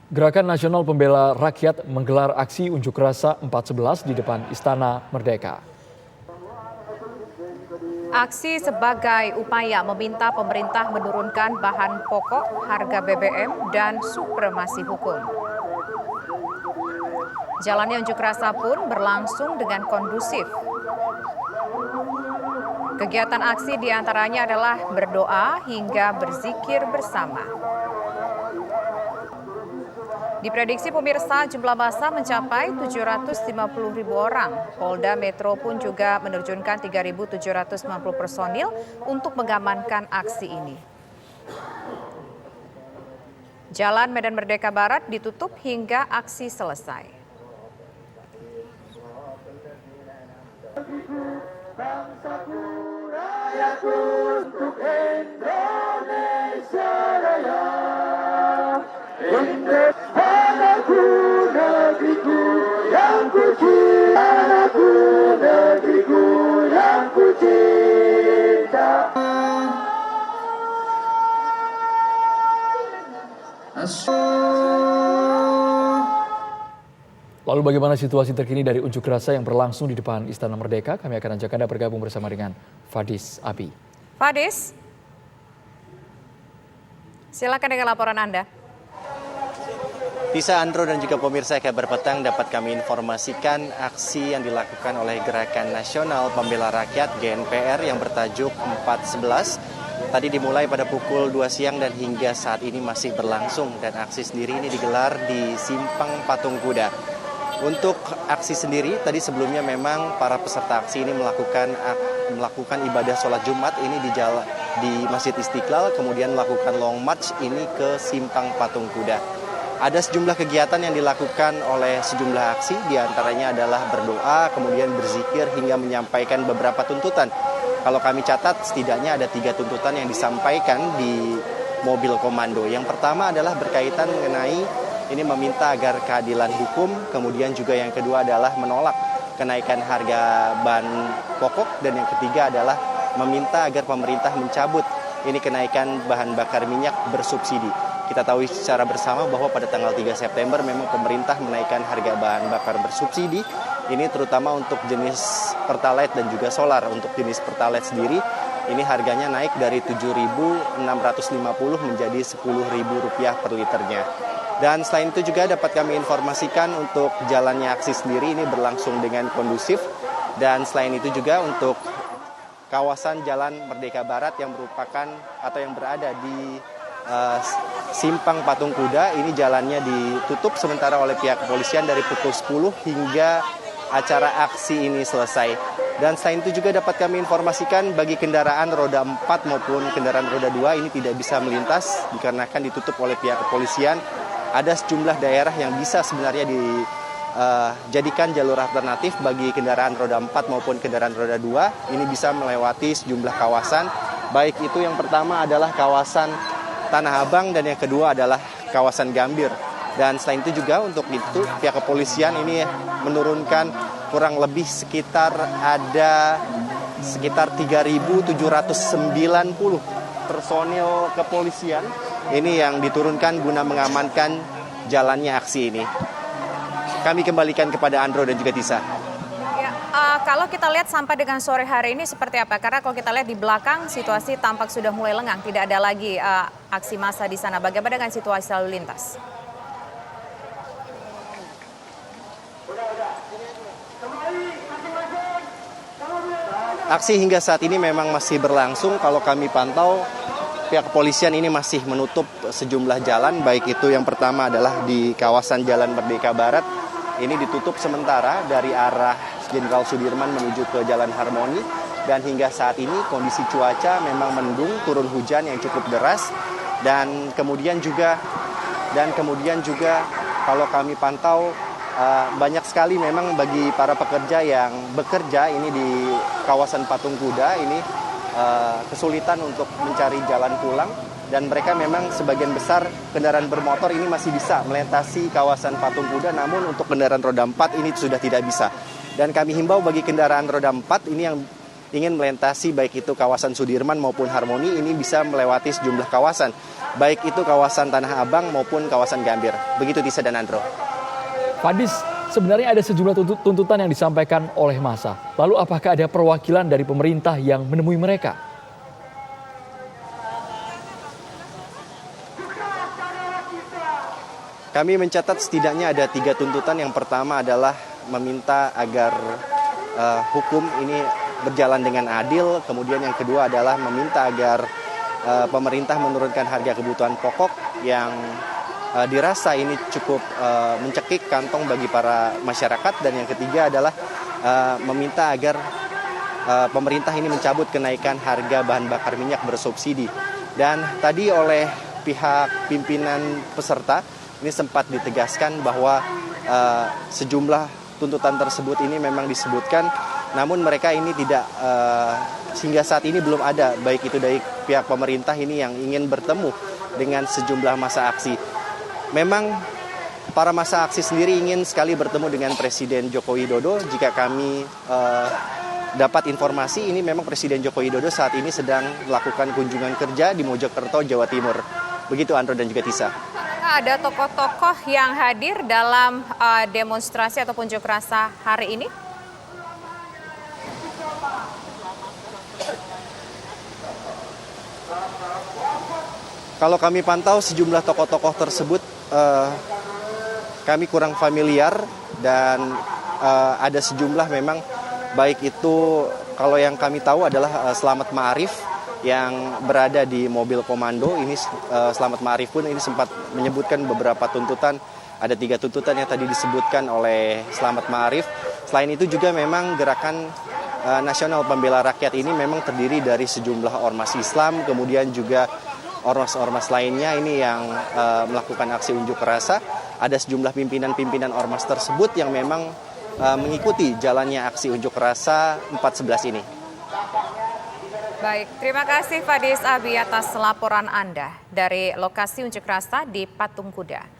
Gerakan Nasional Pembela Rakyat menggelar aksi unjuk rasa 4.11 di depan Istana Merdeka. Aksi sebagai upaya meminta pemerintah menurunkan bahan pokok, harga BBM, dan supremasi hukum. Jalannya unjuk rasa pun berlangsung dengan kondusif. Kegiatan aksi diantaranya adalah berdoa hingga berzikir bersama. Diprediksi pemirsa jumlah massa mencapai 750.000 orang. Polda Metro pun juga menerjunkan 3.750 personil untuk mengamankan aksi ini. Jalan Medan Merdeka Barat ditutup hingga aksi selesai. Bangsaku, rakyatku, untuk Indonesia Raya. Anakku, negeriku yang ku cinta, anakku, negeriku yang ku cinta. Lalu bagaimana situasi terkini dari unjuk rasa yang berlangsung di depan Istana Merdeka? Kami akan ajak Anda bergabung bersama dengan Fadis Abi. Fadis, silakan dengan laporan Anda. Tisa, Andro, dan juga pemirsa Kabar Petang dapat kami informasikan aksi yang dilakukan oleh Gerakan Nasional Pembela Rakyat GNPR yang bertajuk 4.11 tadi dimulai pada pukul 2 siang dan hingga saat ini masih berlangsung, dan aksi sendiri ini digelar di Simpang Patung Kuda. Untuk aksi sendiri tadi sebelumnya memang para peserta aksi ini melakukan ibadah sholat Jumat ini di Masjid Istiqlal, kemudian melakukan long march ini ke Simpang Patung Kuda. Ada sejumlah kegiatan yang dilakukan oleh sejumlah aksi, diantaranya adalah berdoa, kemudian berzikir hingga menyampaikan beberapa tuntutan. Kalau kami catat, setidaknya ada 3 tuntutan yang disampaikan di mobil komando. Yang pertama adalah berkaitan mengenai ini meminta agar keadilan hukum, kemudian juga yang kedua adalah menolak kenaikan harga bahan pokok, dan yang ketiga adalah meminta agar pemerintah mencabut ini kenaikan bahan bakar minyak bersubsidi. Kita tahu secara bersama bahwa pada tanggal 3 September memang pemerintah menaikkan harga bahan bakar bersubsidi. Ini terutama untuk jenis Pertalite dan juga solar. Untuk jenis Pertalite sendiri ini harganya naik dari Rp7.650 menjadi Rp10.000 per liternya. Dan selain itu juga dapat kami informasikan untuk jalannya aksi sendiri ini berlangsung dengan kondusif. Dan selain itu juga untuk kawasan Jalan Merdeka Barat yang merupakan atau yang berada di Simpang Patung Kuda, ini jalannya ditutup sementara oleh pihak kepolisian dari pukul 10 hingga acara aksi ini selesai. Dan selain itu juga dapat kami informasikan bagi kendaraan roda 4 maupun kendaraan roda 2 ini tidak bisa melintas dikarenakan ditutup oleh pihak kepolisian. Ada sejumlah daerah yang bisa sebenarnya dijadikan jalur alternatif bagi kendaraan roda 4 maupun kendaraan roda 2. Ini bisa melewati sejumlah kawasan, baik itu yang pertama adalah kawasan Tanah Abang dan yang kedua adalah kawasan Gambir. Dan selain itu juga untuk itu pihak kepolisian ini menurunkan kurang lebih sekitar 3.790 personil kepolisian ini yang diturunkan guna mengamankan jalannya aksi ini. Kami kembalikan kepada Andro dan juga Tisa. Kalau kita lihat sampai dengan sore hari ini seperti apa? Karena kalau kita lihat di belakang situasi tampak sudah mulai lengang, tidak ada lagi aksi massa di sana. Bagaimana dengan situasi lalu lintas? Aksi hingga saat ini memang masih berlangsung. Kalau kami pantau, pihak kepolisian ini masih menutup sejumlah jalan, baik itu yang pertama adalah di kawasan Jalan Merdeka Barat. Ini ditutup sementara dari arah Jenderal Sudirman menuju ke Jalan Harmoni, dan hingga saat ini kondisi cuaca memang mendung, turun hujan yang cukup deras, dan kemudian juga kalau kami pantau banyak sekali memang bagi para pekerja yang bekerja ini di kawasan Patung Kuda ini kesulitan untuk mencari jalan pulang, dan mereka memang sebagian besar kendaraan bermotor ini masih bisa melintasi kawasan Patung Kuda, namun untuk kendaraan roda 4 ini sudah tidak bisa. Dan kami himbau bagi kendaraan roda 4 ini yang ingin melintasi baik itu kawasan Sudirman maupun Harmoni ini bisa melewati sejumlah kawasan. baik itu kawasan Tanah Abang maupun kawasan Gambir. Begitu Tisa dan Andro. Fadis, sebenarnya ada sejumlah tuntutan yang disampaikan oleh massa. Lalu apakah ada perwakilan dari pemerintah yang menemui mereka? Kami mencatat setidaknya ada 3 tuntutan. Yang pertama adalah meminta agar hukum ini berjalan dengan adil. Kemudian yang kedua adalah meminta agar pemerintah menurunkan harga kebutuhan pokok yang dirasa ini cukup mencekik kantong bagi para masyarakat. Dan yang ketiga adalah meminta agar pemerintah ini mencabut kenaikan harga bahan bakar minyak bersubsidi. Dan tadi oleh pihak pimpinan peserta ini sempat ditegaskan bahwa sejumlah tuntutan tersebut ini memang disebutkan, namun mereka ini tidak hingga saat ini belum ada baik itu dari pihak pemerintah ini yang ingin bertemu dengan sejumlah massa aksi. Memang para massa aksi sendiri ingin sekali bertemu dengan Presiden Joko Widodo. Jika kami dapat informasi, ini memang Presiden Joko Widodo saat ini sedang melakukan kunjungan kerja di Mojokerto, Jawa Timur. Begitu Andro dan juga Tisa. Ada tokoh-tokoh yang hadir dalam demonstrasi ataupun unjuk rasa hari ini? Kalau kami pantau sejumlah tokoh-tokoh tersebut kami kurang familiar, dan ada sejumlah memang baik itu kalau yang kami tahu adalah Selamat Ma'arif yang berada di mobil komando. Ini Selamat Ma'arif pun ini sempat menyebutkan beberapa tuntutan. Ada 3 tuntutan yang tadi disebutkan oleh Selamat Ma'arif. Selain itu juga memang Gerakan Nasional Pembela Rakyat ini memang terdiri dari sejumlah ormas Islam, kemudian juga ormas-ormas lainnya ini yang melakukan aksi unjuk rasa. Ada sejumlah pimpinan-pimpinan ormas tersebut yang memang mengikuti jalannya aksi unjuk rasa 4/11 ini. Baik, terima kasih Fadis Abi atas laporan Anda dari lokasi unjuk rasa di Patung Kuda.